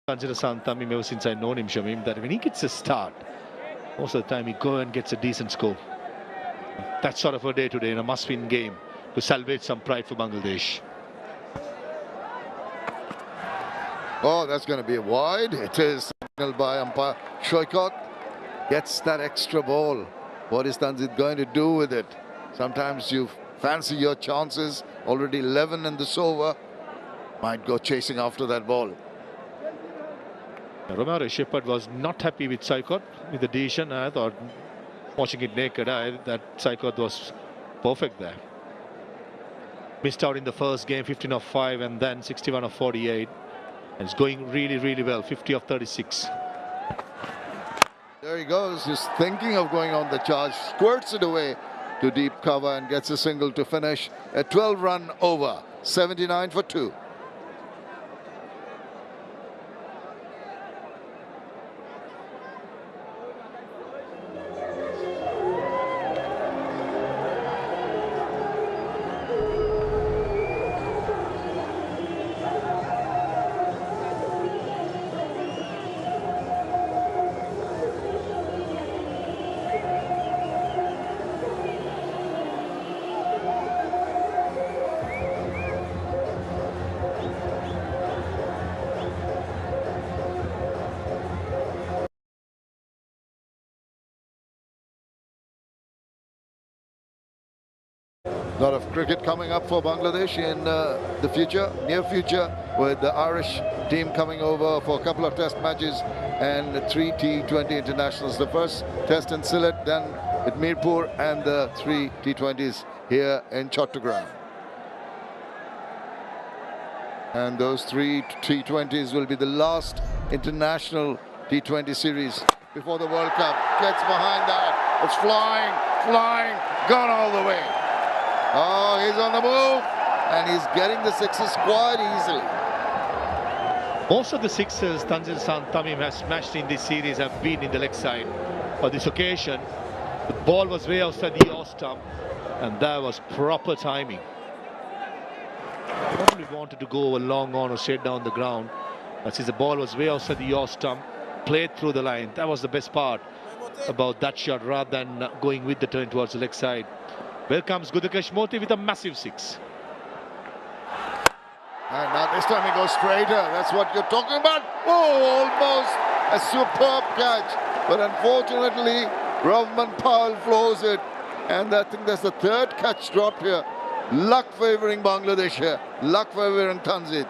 Tanzil Hassan Tamim, ever since I've known him, Shamim, that when he gets a start, most of the time he goes and gets a decent score. That's sort of a day today in a must-win game to salvage some pride for Bangladesh. Oh, that's going to be a wide. It is signaled by umpire. Shoykot gets that extra ball. What is Tanzil going to do with it? Sometimes you fancy your chances. Already 11 in this over. Might go chasing after that ball. Romeo Shepherd was not happy with Shoykot with the decision. I thought, watching it naked eye, that Shoykot was perfect there. Missed out in the first game, 15 of 5, and then 61 of 48. And it's going really, really well, 50 of 36. There he goes, just thinking of going on the charge, squirts it away to deep cover and gets a single to finish a 12-run over, 79 for 2. A lot of cricket coming up for Bangladesh in the future, near future, with the Irish team coming over for a couple of test matches and 3 T20 internationals. The first test in Sylhet, then at Mirpur, and the 3 T20s here in Chattogram. And those 3 T20s will be the last international T20 series before the World Cup. Gets behind that. It's flying, gone all the way. Oh, he's on the move, and he's getting the sixes quite easily. Most of the sixes Tanzil Hassan Tamim has smashed in this series have been in the leg side. On this occasion, the ball was way outside the yaw stump, and that was proper timing. Probably wanted to go a long on or straight down the ground, but since the ball was way outside the yaw stump, played through the line. That was the best part about that shot, rather than going with the turn towards the leg side. Here comes Gudakesh Motie with a massive 6. And now this time he goes straighter. That's what you're talking about. Oh, almost a superb catch. But unfortunately, Rovman Powell flows it. And I think that's the third catch dropped here. Luck favouring Bangladesh here. Luck favouring Tanzil.